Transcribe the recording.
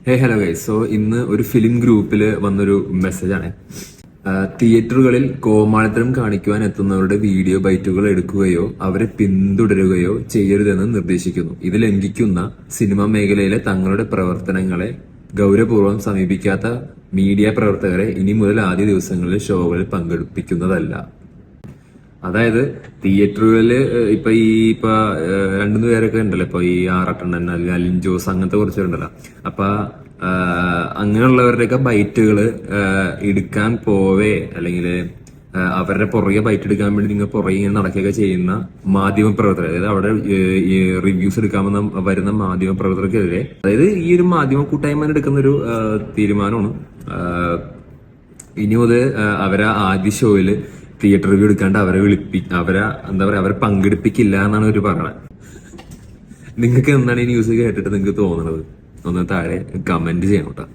Hello guys. So ഇന്ന് ഒരു film ഗ്രൂപ്പിൽ വന്നൊരു മെസ്സേജാണ്. തിയേറ്ററുകളിൽ കോമാളിത്തരം കാണിക്കുവാൻ എത്തുന്നവരുടെ വീഡിയോ ബൈറ്റുകൾ എടുക്കുകയോ അവരെ പിന്തുടരുകയോ ചെയ്യരുതെന്ന് നിർദ്ദേശിക്കുന്നു. ഇത് ലംഘിക്കുന്ന സിനിമാ മേഖലയിലെ തങ്ങളുടെ പ്രവർത്തനങ്ങളെ ഗൗരവപൂർവ്വം സമീപിക്കാത്ത മീഡിയ പ്രവർത്തകരെ ഇനി മുതൽ ആദ്യ ദിവസങ്ങളിൽ ഷോകളിൽ പങ്കെടുപ്പിക്കുന്നതല്ല. അതായത് തിയേറ്ററുകളില് ഇപ്പൊ രണ്ടു പേരൊക്കെ ഉണ്ടല്ലോ, ഇപ്പൊ ഈ ആറട്ടണ്ണൻ അല്ലെങ്കിൽ അലിൻ ജോസ് അങ്ങനത്തെ കുറച്ചുണ്ടല്ലോ. അപ്പൊ അങ്ങനെയുള്ളവരുടെയൊക്കെ ബൈറ്റുകള് എടുക്കാൻ പോവേ അല്ലെങ്കിൽ അവരുടെ പുറകെ ബൈറ്റ് എടുക്കാൻ വേണ്ടി നിങ്ങൾ പുറകെ ഇങ്ങനെ നടക്കുകയൊക്കെ ചെയ്യുന്ന മാധ്യമ പ്രവർത്തകർ, അതായത് അവിടെ റിവ്യൂസ് എടുക്കാമെന്ന വരുന്ന മാധ്യമ പ്രവർത്തകർക്കെതിരെ, അതായത് ഈ ഒരു മാധ്യമ കൂട്ടായ്മ എടുക്കുന്ന ഒരു തീരുമാനമാണ്. ഇനി മുതൽ അവരെ ആദ്യ ഷോയില് തിയേറ്റർ റിവ്യൂ എടുക്കാണ്ട് അവരെ പങ്കെടുപ്പിക്കില്ല എന്നാണ് അവർ പറയുന്നത്. നിങ്ങൾക്ക് എന്താണ് ഈ ന്യൂസ് കേട്ടിട്ട് നിങ്ങൾക്ക് തോന്നുന്നത്? ഒന്ന് താഴെ കമന്റ് ചെയ്യണം കേട്ടോ.